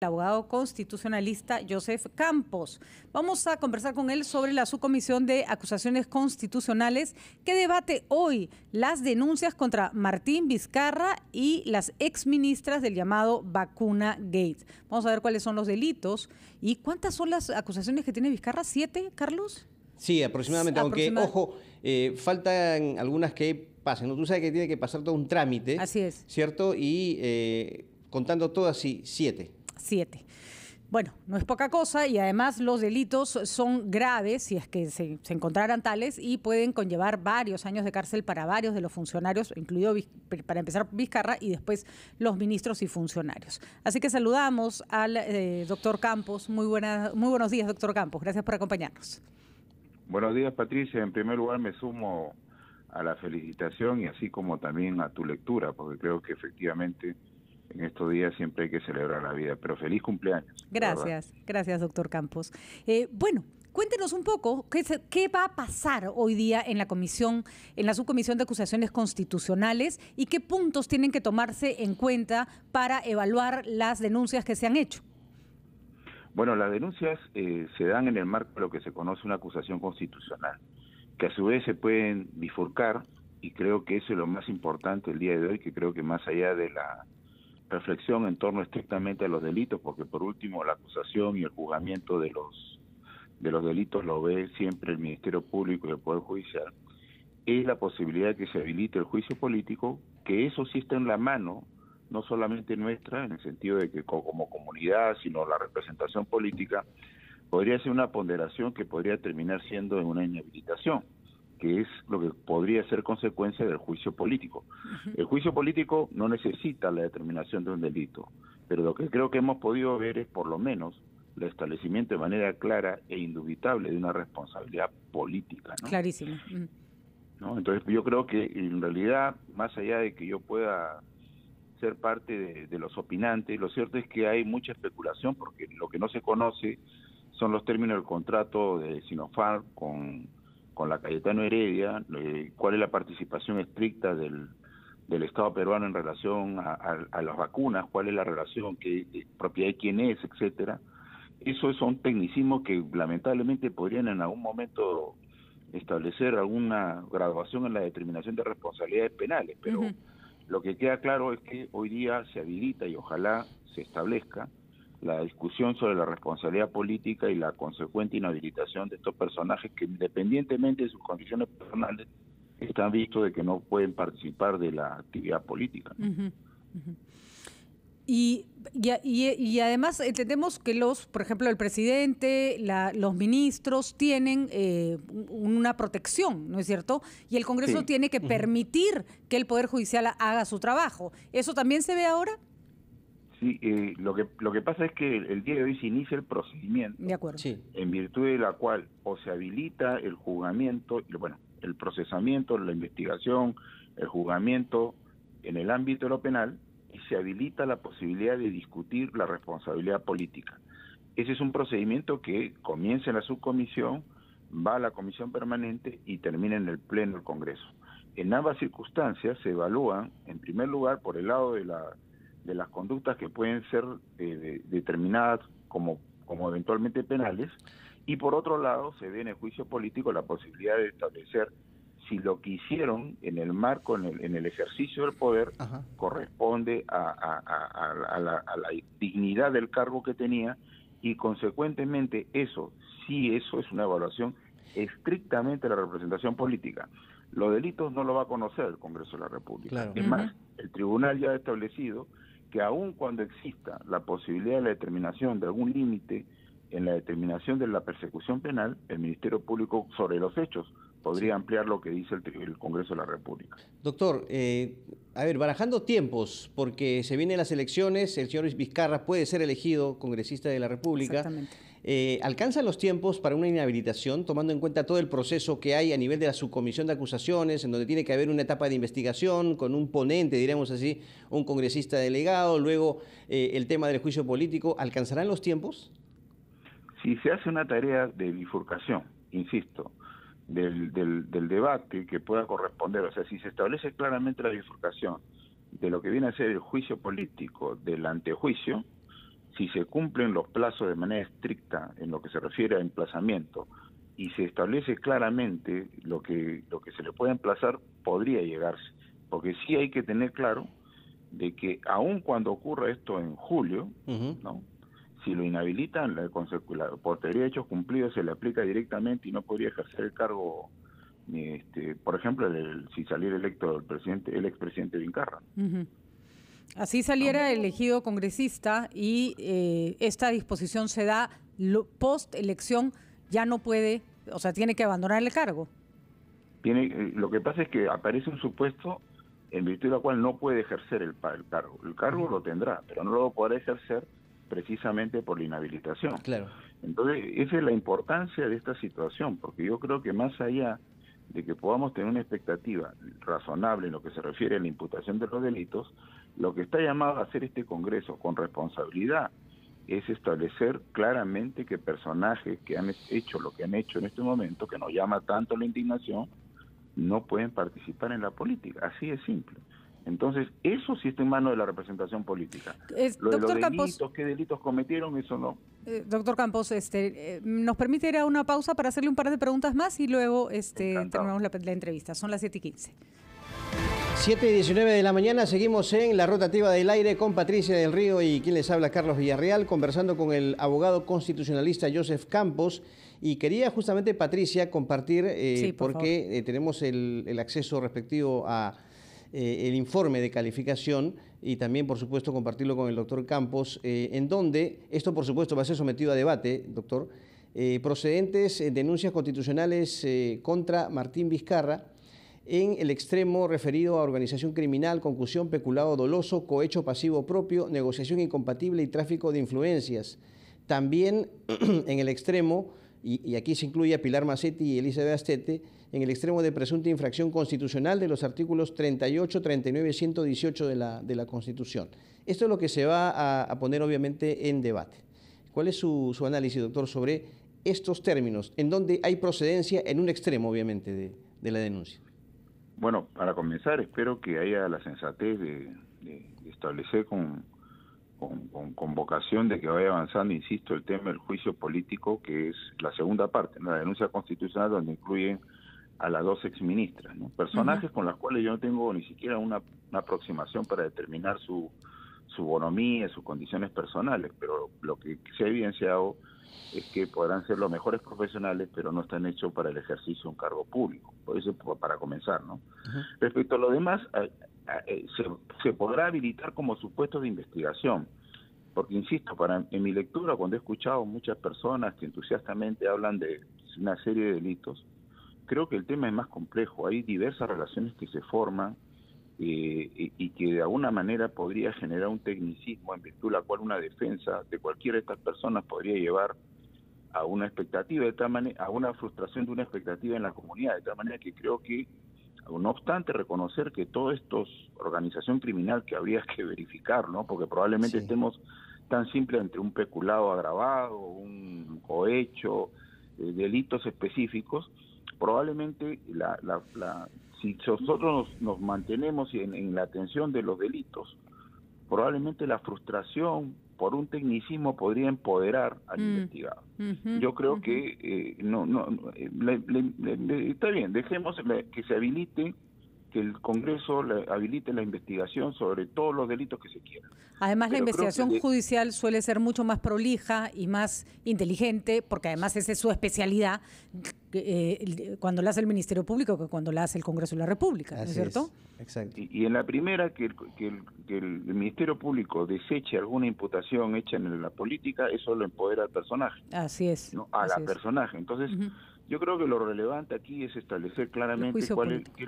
El abogado constitucionalista Joseph Campos. Vamos a conversar con él sobre la subcomisión de acusaciones constitucionales que debate hoy las denuncias contra Martín Vizcarra y las exministras del llamado Vacuna Gate. Vamos a ver cuáles son los delitos y cuántas son las acusaciones que tiene Vizcarra. ¿7, Carlos? Sí, aproximadamente, aunque, ojo, faltan algunas que pasen, ¿no? Tú sabes que tiene que pasar todo un trámite. Así es. ¿Cierto? Y contando todas, sí, 7. 7. Bueno, no es poca cosa y además los delitos son graves si es que se encontraran tales y pueden conllevar varios años de cárcel para varios de los funcionarios, incluido para empezar Vizcarra y después los ministros y funcionarios. Así que saludamos al doctor Campos. Muy buenos días, doctor Campos. Gracias por acompañarnos. Buenos días, Patricia. En primer lugar me sumo a la felicitación y así como también a tu lectura, porque creo que efectivamente en estos días siempre hay que celebrar la vida, pero feliz cumpleaños. Gracias, doctor Campos. Bueno, cuéntenos un poco qué va a pasar hoy día en la subcomisión de acusaciones constitucionales y qué puntos tienen que tomarse en cuenta para evaluar las denuncias que se han hecho. Bueno, las denuncias se dan en el marco de lo que se conoce una acusación constitucional, que a su vez se pueden bifurcar, y creo que eso es lo más importante el día de hoy, que creo que más allá de la reflexión en torno estrictamente a los delitos, porque por último la acusación y el juzgamiento de los delitos lo ve siempre el Ministerio Público y el Poder Judicial, es la posibilidad de que se habilite el juicio político, que eso sí está en la mano, no solamente nuestra, en el sentido de que como comunidad, sino la representación política, podría ser una ponderación que podría terminar siendo en una inhabilitación, que es lo que podría ser consecuencia del juicio político. El juicio político no necesita la determinación de un delito, pero lo que creo que hemos podido ver es por lo menos el establecimiento de manera clara e indubitable de una responsabilidad política, ¿no? Clarísimo. ¿No? Entonces yo creo que en realidad, más allá de que yo pueda ser parte de los opinantes, lo cierto es que hay mucha especulación porque lo que no se conoce son los términos del contrato de Sinopharm con la Cayetano Heredia, cuál es la participación estricta del Estado peruano en relación a las vacunas, cuál es la relación, qué propiedad de quién es, etcétera. Esos son tecnicismos que lamentablemente podrían en algún momento establecer alguna graduación en la determinación de responsabilidades penales, pero lo que queda claro es que hoy día se habilita y ojalá se establezca la discusión sobre la responsabilidad política y la consecuente inhabilitación de estos personajes que independientemente de sus condiciones personales están vistos de que no pueden participar de la actividad política, ¿no? Y además entendemos que por ejemplo, el presidente, los ministros tienen una protección, ¿no es cierto? Y el Congreso tiene que permitir que el Poder Judicial haga su trabajo. ¿Eso también se ve ahora? Sí, lo que pasa es que el día de hoy se inicia el procedimiento, de acuerdo, en virtud de la cual o se habilita el juzgamiento, bueno, el procesamiento, la investigación, el juzgamiento en el ámbito de lo penal, y se habilita la posibilidad de discutir la responsabilidad política. Ese es un procedimiento que comienza en la subcomisión, va a la comisión permanente y termina en el pleno del Congreso. En ambas circunstancias se evalúan, en primer lugar, por el lado de las conductas que pueden ser determinadas como eventualmente penales, y por otro lado se ve en el juicio político la posibilidad de establecer si lo que hicieron en el marco, en el ejercicio del poder, corresponde a la dignidad del cargo que tenía, y consecuentemente eso es una evaluación estrictamente de la representación política. Los delitos no lo va a conocer el Congreso de la República. Claro. Es más, el tribunal ya ha establecido que aun cuando exista la posibilidad de la determinación de algún límite en la determinación de la persecución penal, el Ministerio Público sobre los hechos podría ampliar lo que dice el Congreso de la República. Doctor, a ver, barajando tiempos, porque se vienen las elecciones, el señor Vizcarra puede ser elegido congresista de la República. Exactamente. ¿Alcanzan los tiempos para una inhabilitación, tomando en cuenta todo el proceso que hay a nivel de la subcomisión de acusaciones, en donde tiene que haber una etapa de investigación con un ponente, diremos así, un congresista delegado, luego el tema del juicio político? ¿Alcanzarán los tiempos? Si se hace una tarea de bifurcación, insisto, del debate que pueda corresponder, o sea, si se establece claramente la bifurcación de lo que viene a ser el juicio político del antejuicio, si se cumplen los plazos de manera estricta en lo que se refiere a emplazamiento y se establece claramente lo que se le puede emplazar, podría llegarse. Porque sí hay que tener claro de que aun cuando ocurra esto en julio, ¿no? Si lo inhabilitan, por teoría de hechos cumplidos se le aplica directamente y no podría ejercer el cargo, por ejemplo, si saliera electo el expresidente Vizcarra. Así saliera elegido congresista y esta disposición se da post elección, ya no puede, o sea, tiene que abandonar el cargo. Lo que pasa es que aparece un supuesto en virtud de la cual no puede ejercer el cargo. El cargo lo tendrá, pero no lo podrá ejercer precisamente por la inhabilitación. Claro. Entonces, esa es la importancia de esta situación, porque yo creo que más allá de que podamos tener una expectativa razonable en lo que se refiere a la imputación de los delitos, lo que está llamado a hacer este Congreso con responsabilidad es establecer claramente que personajes que han hecho lo que han hecho en este momento, que nos llama tanto la indignación, no pueden participar en la política. Así es simple. Entonces, eso sí está en manos de la representación política. Lo de los delitos, Campos, qué delitos cometieron, eso no. Doctor Campos, ¿nos permite ir a una pausa para hacerle un par de preguntas más y luego terminamos la entrevista? Son las 7:15. 7:19 de la mañana, seguimos en la rotativa del aire con Patricia del Río y quien les habla, Carlos Villarreal, conversando con el abogado constitucionalista Joseph Campos. Y quería justamente, Patricia, compartir, porque tenemos el acceso respectivo a el informe de calificación y también, por supuesto, compartirlo con el doctor Campos, en donde esto, por supuesto, va a ser sometido a debate, doctor, procedentes denuncias constitucionales contra Martín Vizcarra en el extremo referido a organización criminal, concusión, peculado doloso, cohecho pasivo propio, negociación incompatible y tráfico de influencias. También en el extremo, y aquí se incluye a Pilar Macetti y Elizabeth Astete, en el extremo de presunta infracción constitucional de los artículos 38, 39 y 118 de la Constitución. Esto es lo que se va a poner obviamente en debate. ¿Cuál es su análisis, doctor, sobre estos términos, en donde hay procedencia en un extremo, obviamente, de la denuncia? Bueno, para comenzar, espero que haya la sensatez de establecer con vocación de que vaya avanzando, insisto, el tema del juicio político, que es la segunda parte, ¿no? La denuncia constitucional, donde incluyen a las dos exministras, ¿no? Personajes con las cuales yo no tengo ni siquiera una aproximación para determinar su bonomía, sus condiciones personales, pero lo que se ha evidenciado es que podrán ser los mejores profesionales, pero no están hechos para el ejercicio de un cargo público. Por eso, para comenzar, ¿no? Respecto a lo demás, se podrá habilitar como supuestos de investigación, porque insisto, en mi lectura, cuando he escuchado muchas personas que entusiastamente hablan de una serie de delitos, creo que el tema es más complejo. Hay diversas relaciones que se forman y que de alguna manera podría generar un tecnicismo en virtud de la cual una defensa de cualquiera de estas personas podría llevar a una expectativa, de tal manera, a una frustración de una expectativa en la comunidad, de tal manera que creo que, no obstante reconocer que todo esto es organización criminal que habría que verificar, ¿no? Porque probablemente estemos tan simple entre un peculado agravado, un cohecho, delitos específicos, probablemente si nosotros nos mantenemos en la atención de los delitos, probablemente la frustración por un tecnicismo podría empoderar al investigado. Yo creo que está bien, dejemos que se habilite, que el Congreso habilite la investigación sobre todos los delitos que se quieran. Además, la investigación judicial suele ser mucho más prolija y más inteligente, porque además esa es su especialidad, cuando la hace el Ministerio Público que cuando la hace el Congreso de la República, ¿no es cierto? Exacto. Y en la primera, que el Ministerio Público deseche alguna imputación hecha en la política, eso lo empodera al personaje. Así es. ¿No? A la personaje. Entonces, yo creo que lo relevante aquí es establecer claramente qué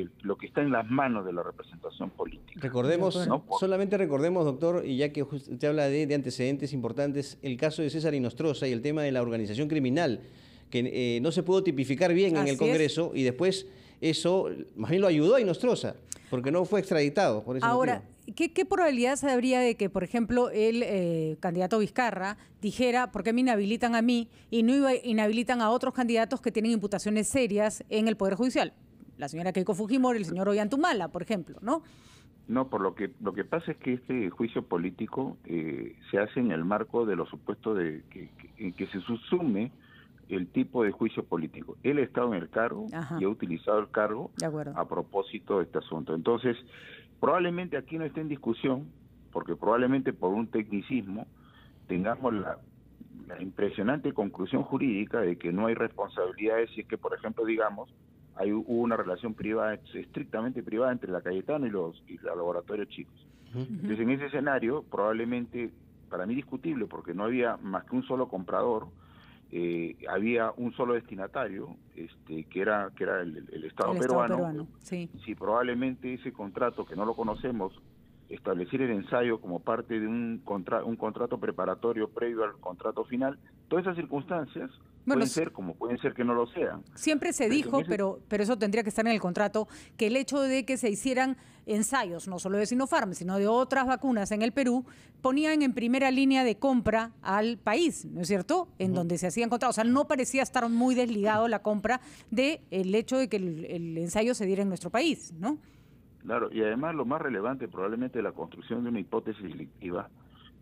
es lo que está en las manos de la representación política. Recordemos, solamente recordemos, doctor, y ya que usted habla de antecedentes importantes, el caso de César Inostroza y el tema de la organización criminal, que no se pudo tipificar bien en el Congreso y después eso más bien lo ayudó a Inostroza, porque no fue extraditado por ese Ahora, motivo. ¿qué probabilidad se habría de que, por ejemplo, el candidato Vizcarra dijera por qué me inhabilitan a mí y no inhabilitan a otros candidatos que tienen imputaciones serias en el Poder Judicial? La señora Keiko Fujimori, el señor Ollantumala, por ejemplo, ¿no? No, por lo que pasa es que este juicio político se hace en el marco de los supuestos de que se subsume el tipo de juicio político. Él ha estado en el cargo y ha utilizado el cargo a propósito de este asunto. Entonces, probablemente aquí no esté en discusión, porque probablemente por un tecnicismo tengamos la impresionante conclusión jurídica de que no hay responsabilidades si es que, por ejemplo, digamos, hubo una relación privada, estrictamente privada, entre la Cayetano y los laboratorios chicos. Entonces, en ese escenario, probablemente, para mí discutible, porque no había más que un solo comprador, había un solo destinatario, que era el Estado peruano. Sí, probablemente ese contrato, que no lo conocemos, establecer el ensayo como parte de un contrato preparatorio previo al contrato final, todas esas circunstancias pueden ser como pueden ser que no lo sean. Siempre se dijo, pero eso tendría que estar en el contrato, que el hecho de que se hicieran ensayos, no solo de Sinopharm, sino de otras vacunas en el Perú, ponían en primera línea de compra al país, ¿no es cierto?, en donde se hacían contratos. O sea, no parecía estar muy desligado la compra del hecho de que el ensayo se diera en nuestro país, ¿no? Claro, y además lo más relevante probablemente de la construcción de una hipótesis delictiva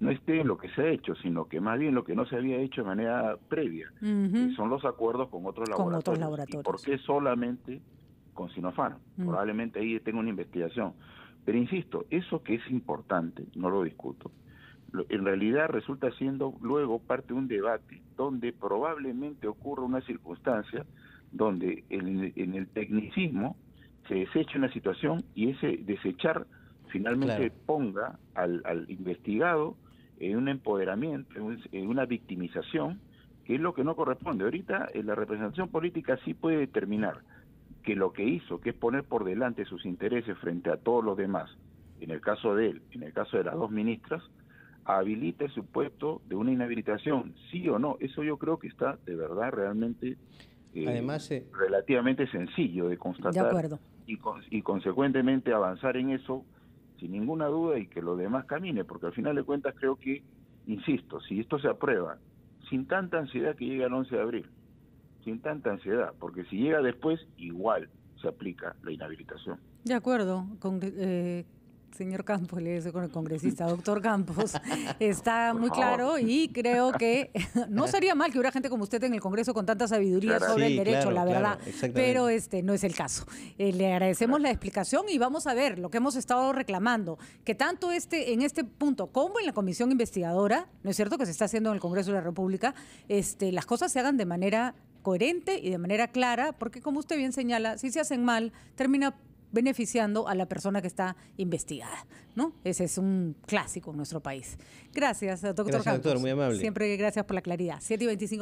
no esté en lo que se ha hecho, sino que más bien lo que no se había hecho de manera previa, que son los acuerdos con otros laboratorios. ¿Y por qué solamente con Sinopharm? Probablemente ahí tenga una investigación. Pero insisto, eso que es importante, no lo discuto, en realidad resulta siendo luego parte de un debate donde probablemente ocurra una circunstancia donde en el tecnicismo se desecha una situación y ese desechar finalmente ponga al investigado en un empoderamiento, en una victimización, que es lo que no corresponde. Ahorita la representación política sí puede determinar que lo que hizo, que es poner por delante sus intereses frente a todos los demás, en el caso de él, en el caso de las dos ministras, habilita el supuesto de una inhabilitación, sí o no. Eso yo creo que está de verdad realmente además relativamente sencillo de constatar. De acuerdo. Y consecuentemente avanzar en eso sin ninguna duda y que lo demás camine, porque al final de cuentas creo que, insisto, si esto se aprueba, sin tanta ansiedad que llegue al 11 de abril, sin tanta ansiedad, porque si llega después, igual se aplica la inhabilitación. De acuerdo, señor Campos, le dice con el congresista, doctor Campos, está muy claro y creo que no sería mal que hubiera gente como usted en el Congreso con tanta sabiduría sobre el derecho, la verdad, pero no es el caso. Le agradecemos la explicación y vamos a ver lo que hemos estado reclamando, que tanto en este punto como en la comisión investigadora, ¿no es cierto?, que se está haciendo en el Congreso de la República, las cosas se hagan de manera coherente y de manera clara, porque como usted bien señala, si se hacen mal, termina beneficiando a la persona que está investigada, ¿no? Ese es un clásico en nuestro país. Gracias, doctor Campos. Doctor, muy amable. Siempre gracias por la claridad. 7:25.